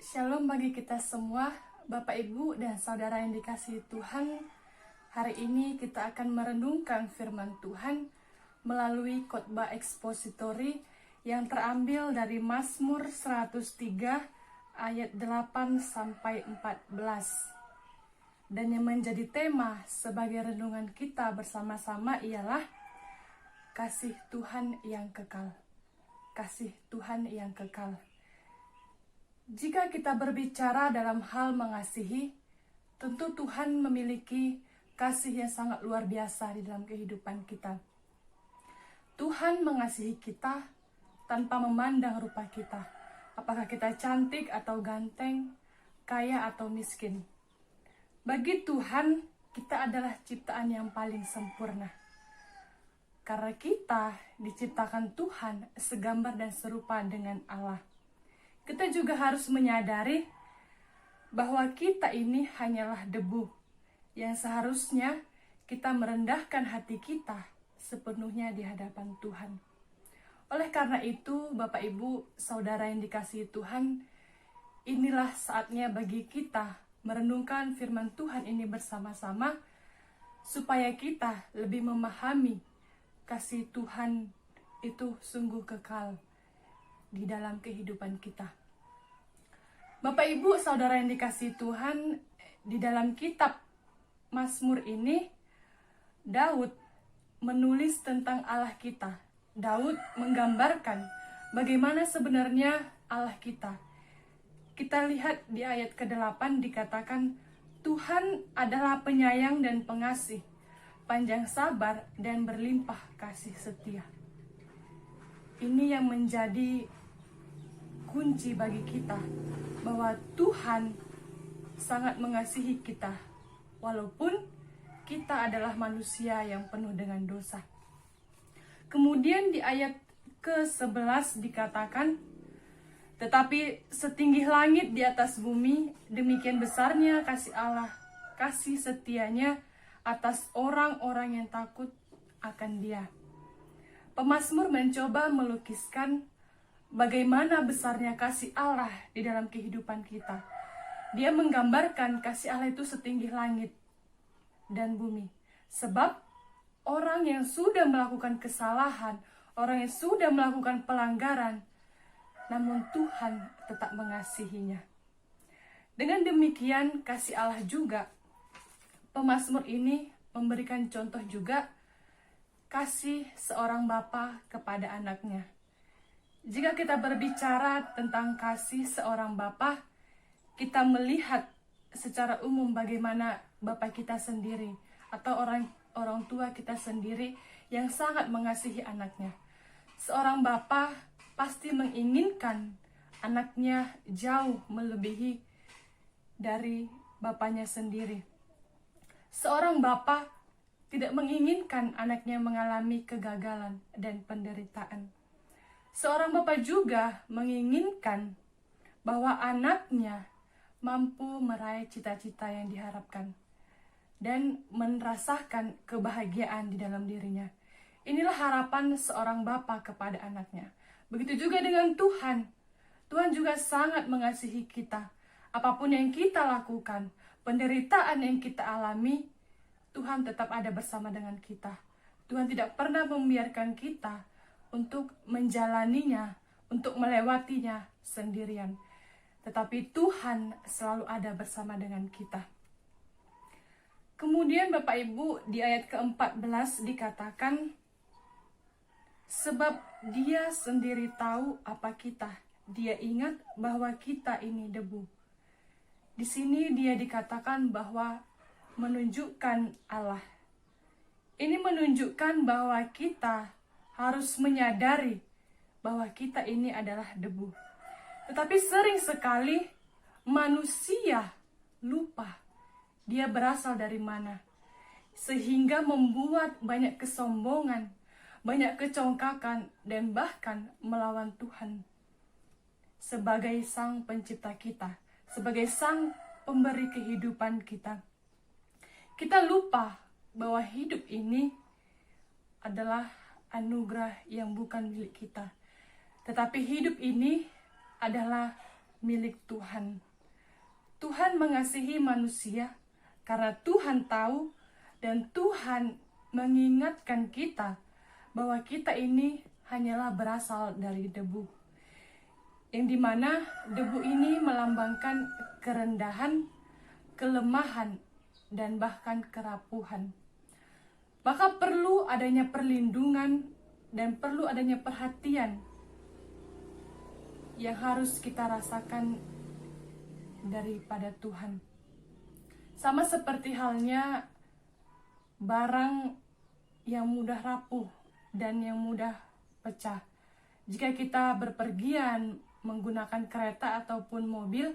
Shalom bagi kita semua, Bapak Ibu dan Saudara yang dikasihi Tuhan. Hari ini kita akan merenungkan firman Tuhan melalui khotbah ekspositori yang terambil dari Mazmur 103 ayat 8 sampai 14. Dan yang menjadi tema sebagai renungan kita bersama-sama ialah kasih Tuhan yang kekal. Kasih Tuhan yang kekal. Jika kita berbicara dalam hal mengasihi, tentu Tuhan memiliki kasih yang sangat luar biasa di dalam kehidupan kita. Tuhan mengasihi kita tanpa memandang rupa kita, apakah kita cantik atau ganteng, kaya atau miskin. Bagi Tuhan, kita adalah ciptaan yang paling sempurna. Karena kita diciptakan Tuhan segambar dan serupa dengan Allah. Kita juga harus menyadari bahwa kita ini hanyalah debu yang seharusnya kita merendahkan hati kita sepenuhnya di hadapan Tuhan. Oleh karena itu, Bapak Ibu, Saudara yang dikasihi Tuhan, inilah saatnya bagi kita merenungkan firman Tuhan ini bersama-sama supaya kita lebih memahami kasih Tuhan itu sungguh kekal di dalam kehidupan kita. Bapak Ibu Saudara yang dikasihi Tuhan, di dalam kitab Mazmur ini Daud menulis tentang Allah kita. Daud menggambarkan bagaimana sebenarnya Allah kita. Kita lihat di ayat ke-8 dikatakan Tuhan adalah penyayang dan pengasih, panjang sabar dan berlimpah kasih setia. Ini yang menjadi kunci bagi kita, bahwa Tuhan sangat mengasihi kita, walaupun kita adalah manusia yang penuh dengan dosa. Kemudian di ayat ke-11 dikatakan, tetapi setinggi langit di atas bumi, demikian besarnya kasih Allah, kasih setianya atas orang-orang yang takut akan Dia. Pemazmur mencoba melukiskan bagaimana besarnya kasih Allah di dalam kehidupan kita. Dia menggambarkan kasih Allah itu setinggi langit dan bumi. Sebab orang yang sudah melakukan kesalahan, orang yang sudah melakukan pelanggaran, namun Tuhan tetap mengasihinya. Dengan demikian, kasih Allah juga, pemazmur ini memberikan contoh juga kasih seorang bapa kepada anaknya. Jika kita berbicara tentang kasih seorang bapa, kita melihat secara umum bagaimana bapa kita sendiri atau orang tua kita sendiri yang sangat mengasihi anaknya. Seorang bapa pasti menginginkan anaknya jauh melebihi dari bapanya sendiri. Seorang bapa tidak menginginkan anaknya mengalami kegagalan dan penderitaan. Seorang bapa juga menginginkan bahwa anaknya mampu meraih cita-cita yang diharapkan dan merasakan kebahagiaan di dalam dirinya. Inilah harapan seorang bapa kepada anaknya. Begitu juga dengan Tuhan. Tuhan juga sangat mengasihi kita. Apapun yang kita lakukan, penderitaan yang kita alami, Tuhan tetap ada bersama dengan kita. Tuhan tidak pernah membiarkan kita untuk menjalaninya, untuk melewatinya sendirian. Tetapi Tuhan selalu ada bersama dengan kita. Kemudian Bapak Ibu di ayat ke-14 dikatakan, sebab Dia sendiri tahu apa kita. Dia ingat bahwa kita ini debu. Di sini dia dikatakan bahwa menunjukkan Allah. Ini menunjukkan bahwa kita harus menyadari bahwa kita ini adalah debu. Tetapi sering sekali manusia lupa dia berasal dari mana. Sehingga membuat banyak kesombongan, banyak kecongkakan, dan bahkan melawan Tuhan. Sebagai Sang Pencipta kita, sebagai Sang Pemberi kehidupan kita. Kita lupa bahwa hidup ini adalah anugerah yang bukan milik kita. Tetapi hidup ini adalah milik Tuhan. Tuhan mengasihi manusia karena Tuhan tahu dan Tuhan mengingatkan kita bahwa kita ini hanyalah berasal dari debu. Yang dimana debu ini melambangkan kerendahan, kelemahan, dan bahkan kerapuhan. Maka perlu adanya perlindungan dan perlu adanya perhatian yang harus kita rasakan daripada Tuhan. Sama seperti halnya barang yang mudah rapuh dan yang mudah pecah. Jika kita berpergian menggunakan kereta ataupun mobil,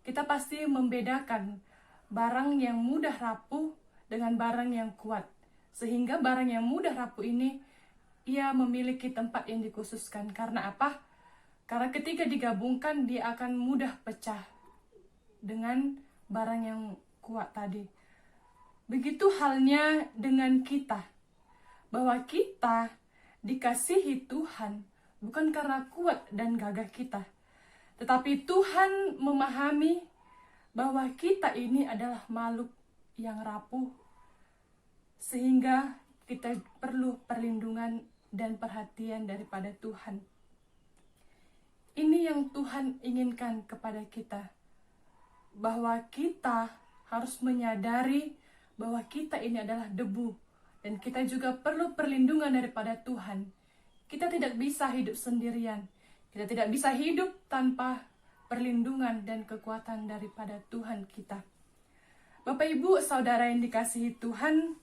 kita pasti membedakan barang yang mudah rapuh dengan barang yang kuat. Sehingga barang yang mudah rapuh ini, ia memiliki tempat yang dikhususkan. Karena apa? Karena ketika digabungkan, dia akan mudah pecah dengan barang yang kuat tadi. Begitu halnya dengan kita, bahwa kita dikasihi Tuhan bukan karena kuat dan gagah kita, tetapi Tuhan memahami bahwa kita ini adalah makhluk yang rapuh, sehingga kita perlu perlindungan dan perhatian daripada Tuhan. Ini yang Tuhan inginkan kepada kita, bahwa kita harus menyadari bahwa kita ini adalah debu, dan kita juga perlu perlindungan daripada Tuhan. Kita tidak bisa hidup sendirian, kita tidak bisa hidup tanpa perlindungan dan kekuatan daripada Tuhan kita. Bapak, Ibu, Saudara yang dikasihi Tuhan,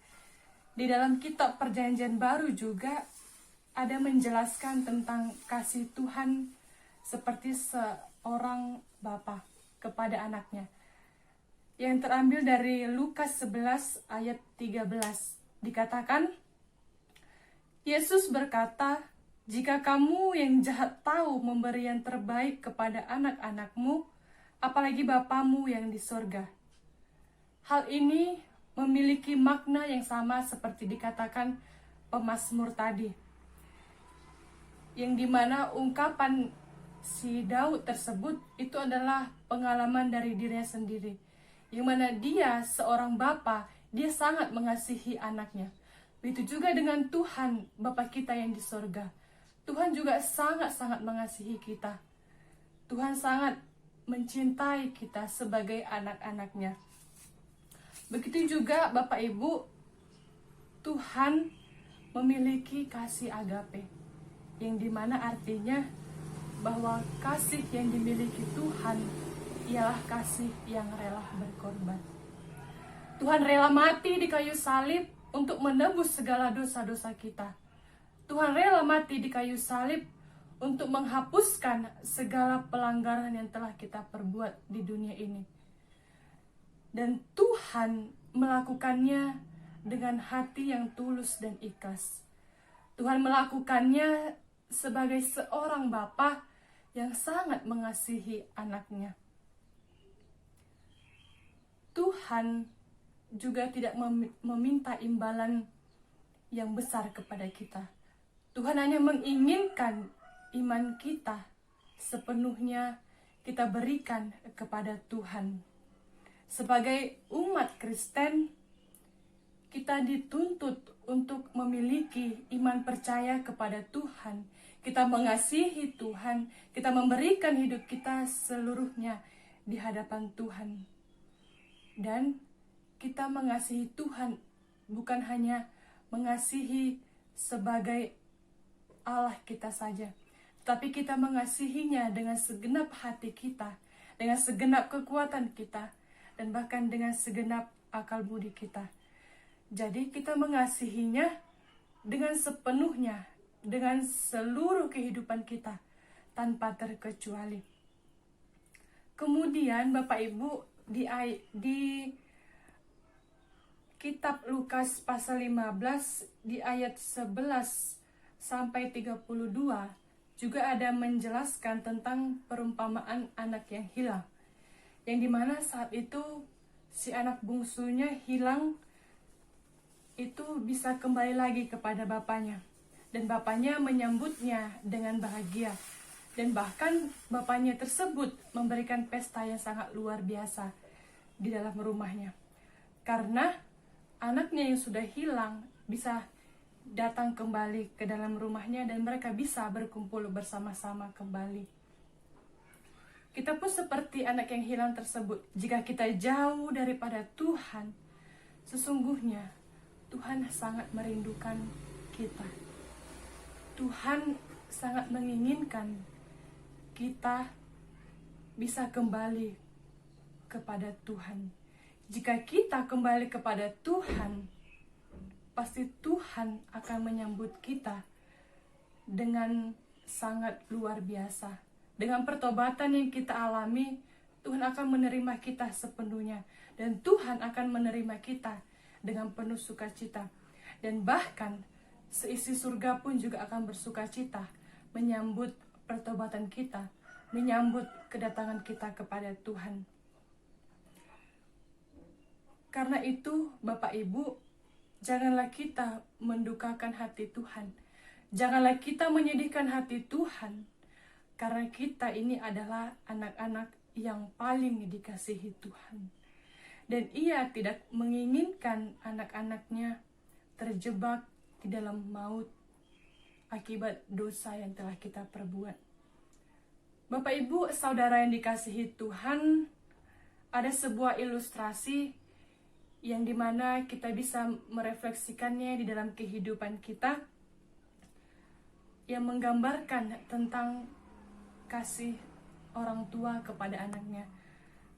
di dalam kitab Perjanjian Baru juga ada menjelaskan tentang kasih Tuhan seperti seorang bapa kepada anaknya. Yang terambil dari Lukas 11 ayat 13. Dikatakan, Yesus berkata, "Jika kamu yang jahat tahu memberi yang terbaik kepada anak-anakmu, apalagi Bapamu yang di sorga." Hal ini memiliki makna yang sama seperti dikatakan pemazmur tadi, yang dimana ungkapan si Daud tersebut itu adalah pengalaman dari dirinya sendiri, yang mana dia seorang bapa, dia sangat mengasihi anaknya. Begitu juga dengan Tuhan, Bapa kita yang di sorga. Tuhan juga sangat-sangat mengasihi kita. Tuhan sangat mencintai kita sebagai anak-anaknya. Begitu juga Bapak Ibu, Tuhan memiliki kasih agape, yang dimana artinya bahwa kasih yang dimiliki Tuhan ialah kasih yang rela berkorban. Tuhan rela mati di kayu salib untuk menebus segala dosa-dosa kita. Tuhan rela mati di kayu salib untuk menghapuskan segala pelanggaran yang telah kita perbuat di dunia ini. Dan Tuhan melakukannya dengan hati yang tulus dan ikhlas. Tuhan melakukannya sebagai seorang bapa yang sangat mengasihi anaknya. Tuhan juga tidak meminta imbalan yang besar kepada kita. Tuhan hanya menginginkan iman kita sepenuhnya kita berikan kepada Tuhan. Sebagai umat Kristen, kita dituntut untuk memiliki iman percaya kepada Tuhan. Kita mengasihi Tuhan, kita memberikan hidup kita seluruhnya di hadapan Tuhan. Dan kita mengasihi Tuhan bukan hanya mengasihi sebagai Allah kita saja, tapi kita mengasihinya dengan segenap hati kita, dengan segenap kekuatan kita, dan bahkan dengan segenap akal budi kita. Jadi kita mengasihinya dengan sepenuhnya, dengan seluruh kehidupan kita, tanpa terkecuali. Kemudian Bapak Ibu, di kitab Lukas pasal 15 di ayat 11 sampai 32 juga ada menjelaskan tentang perumpamaan anak yang hilang, yang dimana saat itu si anak bungsunya hilang itu bisa kembali lagi kepada bapaknya, dan bapaknya menyambutnya dengan bahagia, Dan bahkan bapaknya tersebut memberikan pesta yang sangat luar biasa di dalam rumahnya. Karena anaknya yang sudah hilang bisa datang kembali ke dalam rumahnya dan mereka bisa berkumpul bersama-sama kembali. Kita pun seperti anak yang hilang tersebut. Jika kita jauh daripada Tuhan, sesungguhnya Tuhan sangat merindukan kita. Tuhan sangat menginginkan kita bisa kembali kepada Tuhan. Jika kita kembali kepada Tuhan, pasti Tuhan akan menyambut kita dengan sangat luar biasa. Dengan pertobatan yang kita alami, Tuhan akan menerima kita sepenuhnya. Dan Tuhan akan menerima kita dengan penuh sukacita. Dan bahkan seisi surga pun juga akan bersukacita menyambut pertobatan kita, menyambut kedatangan kita kepada Tuhan. Karena itu, Bapak Ibu, janganlah kita mendukakan hati Tuhan. Janganlah kita menyedihkan hati Tuhan. Karena kita ini adalah anak-anak yang paling dikasihi Tuhan. Dan Ia tidak menginginkan anak-anaknya terjebak di dalam maut akibat dosa yang telah kita perbuat. Bapak Ibu, saudara yang dikasihi Tuhan, ada sebuah ilustrasi yang dimana kita bisa merefleksikannya di dalam kehidupan kita, yang menggambarkan tentang kasih orang tua kepada anaknya.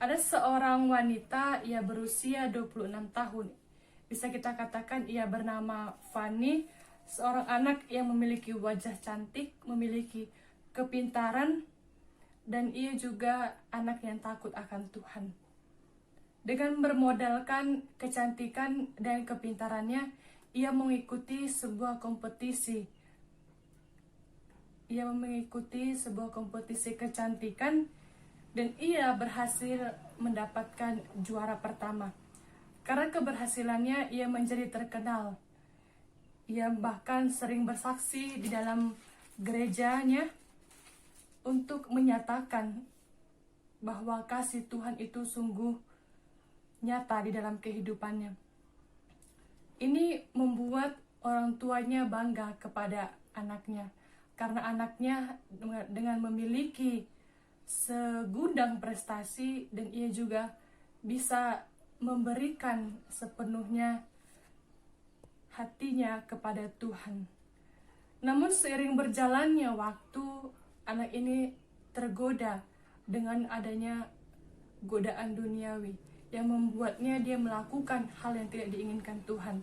Ada seorang wanita, ia berusia 26 tahun. Bisa kita katakan ia bernama Fanny, seorang anak yang memiliki wajah cantik, memiliki kepintaran, dan ia juga anak yang takut akan Tuhan. Dengan bermodalkan kecantikan dan kepintarannya, ia mengikuti sebuah kompetisi. Ia mengikuti sebuah kompetisi kecantikan dan ia berhasil mendapatkan juara pertama. Karena keberhasilannya, ia menjadi terkenal. Ia bahkan sering bersaksi di dalam gerejanya untuk menyatakan bahwa kasih Tuhan itu sungguh nyata di dalam kehidupannya. Ini membuat orang tuanya bangga kepada anaknya, karena anaknya dengan memiliki segudang prestasi dan ia juga bisa memberikan sepenuhnya hatinya kepada Tuhan. Namun seiring berjalannya waktu, anak ini tergoda dengan adanya godaan duniawi yang membuatnya dia melakukan hal yang tidak diinginkan Tuhan.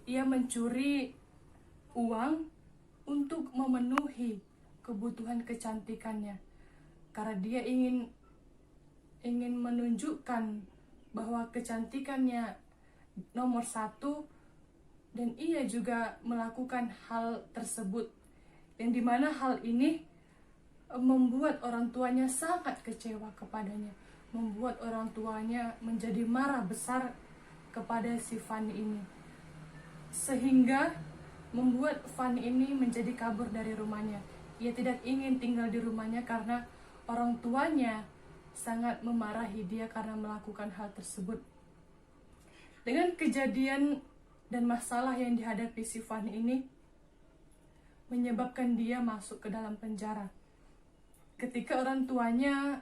Ia mencuri uang untuk memenuhi kebutuhan kecantikannya, karena dia ingin menunjukkan bahwa kecantikannya nomor satu, dan ia juga melakukan hal tersebut, yang dimana hal ini membuat orang tuanya sangat kecewa kepadanya, membuat orang tuanya menjadi marah besar kepada si Fanny ini, sehingga membuat Fanny ini menjadi kabur dari rumahnya. Ia tidak ingin tinggal di rumahnya karena orang tuanya sangat memarahi dia karena melakukan hal tersebut. Dengan kejadian dan masalah yang dihadapi si Fanny ini menyebabkan dia masuk ke dalam penjara. Ketika orang tuanya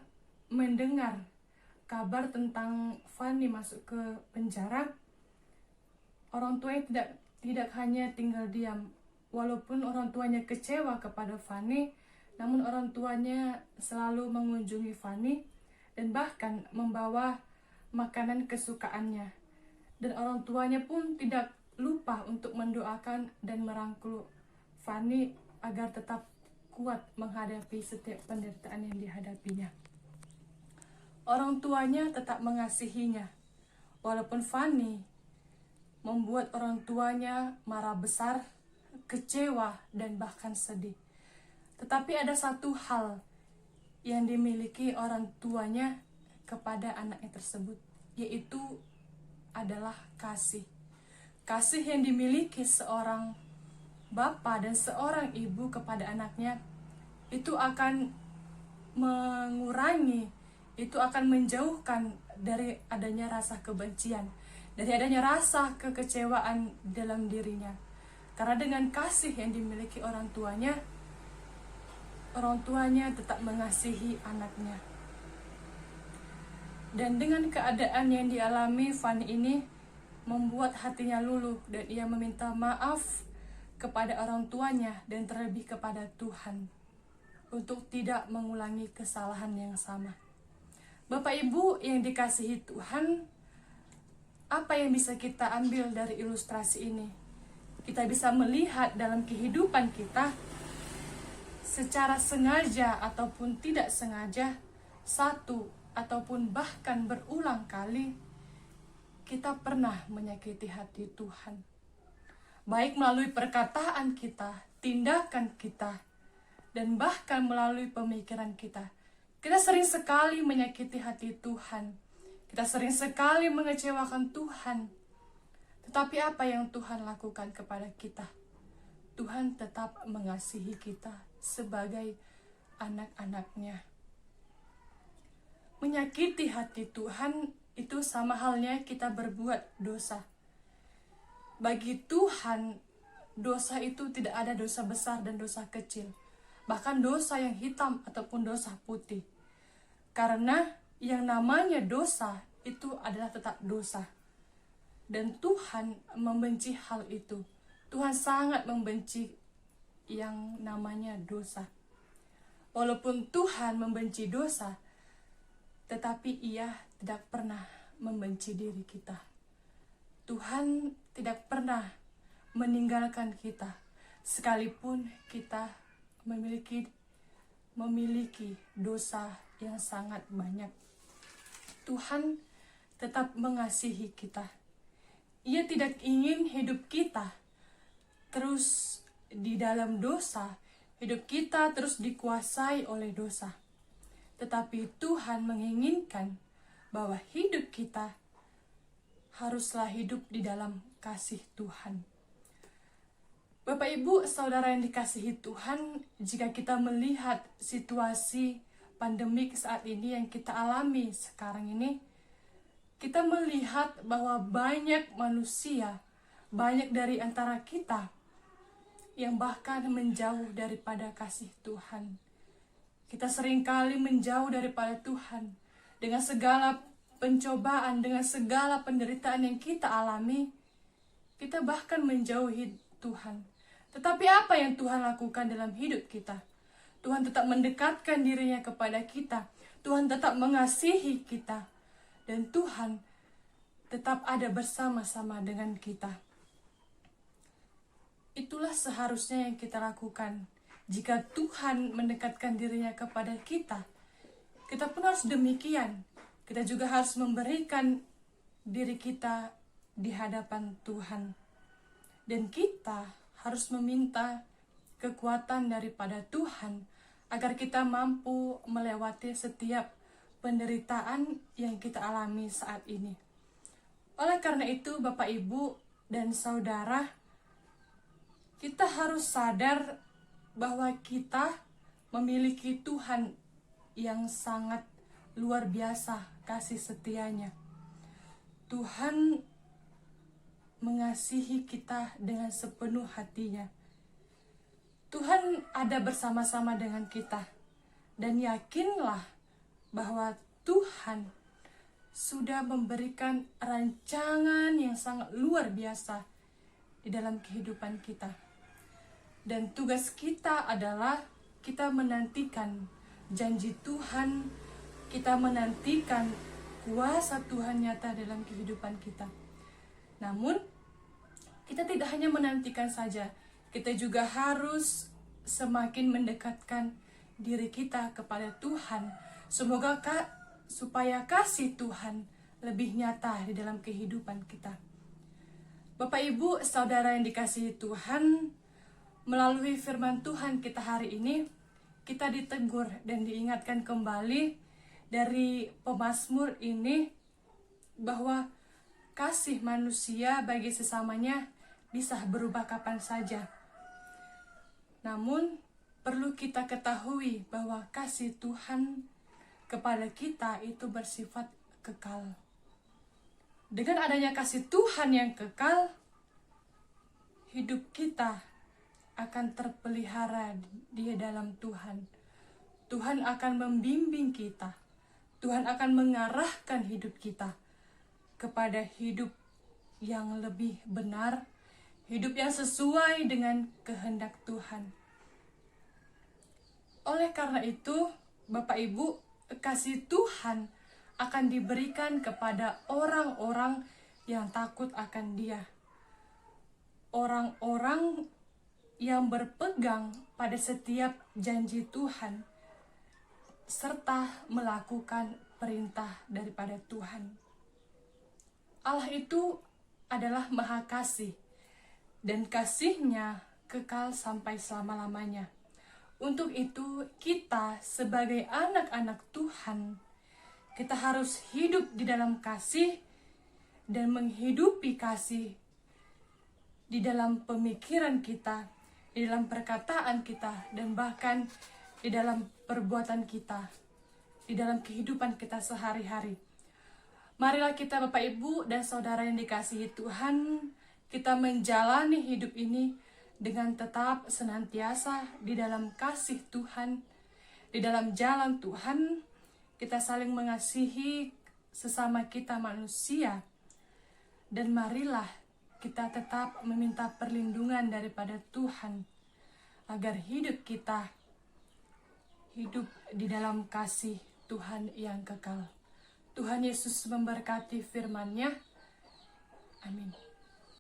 mendengar kabar tentang Fanny masuk ke penjara, orang tuanya tidak hanya tinggal diam. Walaupun orang tuanya kecewa kepada Fanny, namun orang tuanya selalu mengunjungi Fanny dan bahkan membawa makanan kesukaannya. Dan orang tuanya pun tidak lupa untuk mendoakan dan merangkul Fanny agar tetap kuat menghadapi setiap penderitaan yang dihadapinya. Orang tuanya tetap mengasihinya, walaupun Fanny membuat orang tuanya marah besar, kecewa, dan bahkan sedih. Tetapi ada satu hal yang dimiliki orang tuanya kepada anaknya tersebut, yaitu adalah kasih. Kasih yang dimiliki seorang bapa dan seorang ibu kepada anaknya itu akan mengurangi, itu akan menjauhkan dari adanya rasa kebencian, dari adanya rasa kekecewaan dalam dirinya. Karena dengan kasih yang dimiliki orang tuanya tetap mengasihi anaknya. Dan dengan keadaan yang dialami, Fanny ini membuat hatinya luluh dan ia meminta maaf kepada orang tuanya dan terlebih kepada Tuhan untuk tidak mengulangi kesalahan yang sama. Bapak Ibu yang dikasihi Tuhan, apa yang bisa kita ambil dari ilustrasi ini? Kita bisa melihat dalam kehidupan kita, secara sengaja ataupun tidak sengaja, satu ataupun bahkan berulang kali, kita pernah menyakiti hati Tuhan. Baik melalui perkataan kita, tindakan kita, dan bahkan melalui pemikiran kita. Kita sering sekali menyakiti hati Tuhan. Kita sering sekali mengecewakan Tuhan. Tetapi apa yang Tuhan lakukan kepada kita? Tuhan tetap mengasihi kita sebagai anak-anaknya. Menyakiti hati Tuhan itu sama halnya kita berbuat dosa. Bagi Tuhan, dosa itu tidak ada dosa besar dan dosa kecil. Bahkan dosa yang hitam ataupun dosa putih. Karena yang namanya dosa itu adalah tetap dosa. Dan Tuhan membenci hal itu. Tuhan sangat membenci yang namanya dosa. Walaupun Tuhan membenci dosa, tetapi Ia tidak pernah membenci diri kita. Tuhan tidak pernah meninggalkan kita, sekalipun kita memiliki dosa yang sangat banyak. Tuhan tetap mengasihi kita. Ia tidak ingin hidup kita terus di dalam dosa, hidup kita terus dikuasai oleh dosa. Tetapi Tuhan menginginkan bahwa hidup kita haruslah hidup di dalam kasih Tuhan. Bapak Ibu, saudara yang dikasihi Tuhan, jika kita melihat situasi pandemik saat ini yang kita alami sekarang ini, kita melihat bahwa banyak manusia, banyak dari antara kita yang bahkan menjauh daripada kasih Tuhan. Kita seringkali menjauh daripada Tuhan dengan segala pencobaan, dengan segala penderitaan yang kita alami. Kita bahkan menjauhi Tuhan. Tetapi apa yang Tuhan lakukan dalam hidup kita? Tuhan tetap mendekatkan dirinya kepada kita. Tuhan tetap mengasihi kita. Dan Tuhan tetap ada bersama-sama dengan kita. Itulah seharusnya yang kita lakukan. Jika Tuhan mendekatkan dirinya kepada kita, kita pun harus demikian. Kita juga harus memberikan diri kita di hadapan Tuhan. Dan kita harus meminta kekuatan daripada Tuhan agar kita mampu melewati setiap penderitaan yang kita alami saat ini. Oleh karena itu, Bapak, Ibu, dan Saudara, kita harus sadar bahwa kita memiliki Tuhan yang sangat luar biasa kasih setianya. Tuhan mengasihi kita dengan sepenuh hatinya. Tuhan ada bersama-sama dengan kita. Dan yakinlah bahwa Tuhan sudah memberikan rancangan yang sangat luar biasa di dalam kehidupan kita. Dan tugas kita adalah kita menantikan janji Tuhan, kita menantikan kuasa Tuhan nyata dalam kehidupan kita. Namun, kita tidak hanya menantikan saja, kita juga harus semakin mendekatkan diri kita kepada Tuhan. Supaya kasih Tuhan lebih nyata di dalam kehidupan kita. Bapak, Ibu, Saudara yang dikasihi Tuhan, melalui firman Tuhan kita hari ini, kita ditegur dan diingatkan kembali dari pemazmur ini bahwa kasih manusia bagi sesamanya bisa berubah kapan saja. Namun, perlu kita ketahui bahwa kasih Tuhan kepada kita itu bersifat kekal. Dengan adanya kasih Tuhan yang kekal, hidup kita akan terpelihara di dalam Tuhan. Tuhan akan membimbing kita. Tuhan akan mengarahkan hidup kita kepada hidup yang lebih benar, hidup yang sesuai dengan kehendak Tuhan. Oleh karena itu, Bapak Ibu, kasih Tuhan akan diberikan kepada orang-orang yang takut akan Dia. Orang-orang yang berpegang pada setiap janji Tuhan, serta melakukan perintah daripada Tuhan. Allah itu adalah Maha Kasih, dan kasih-Nya kekal sampai selama-lamanya. Untuk itu, kita sebagai anak-anak Tuhan, kita harus hidup di dalam kasih dan menghidupi kasih di dalam pemikiran kita, di dalam perkataan kita, dan bahkan di dalam perbuatan kita, di dalam kehidupan kita sehari-hari. Marilah kita Bapak Ibu dan Saudara yang dikasihi Tuhan, kita menjalani hidup ini dengan tetap senantiasa di dalam kasih Tuhan, di dalam jalan Tuhan. Kita saling mengasihi sesama kita manusia, dan marilah kita tetap meminta perlindungan daripada Tuhan, agar hidup kita hidup di dalam kasih Tuhan yang kekal. Tuhan Yesus memberkati firman-Nya. Amin.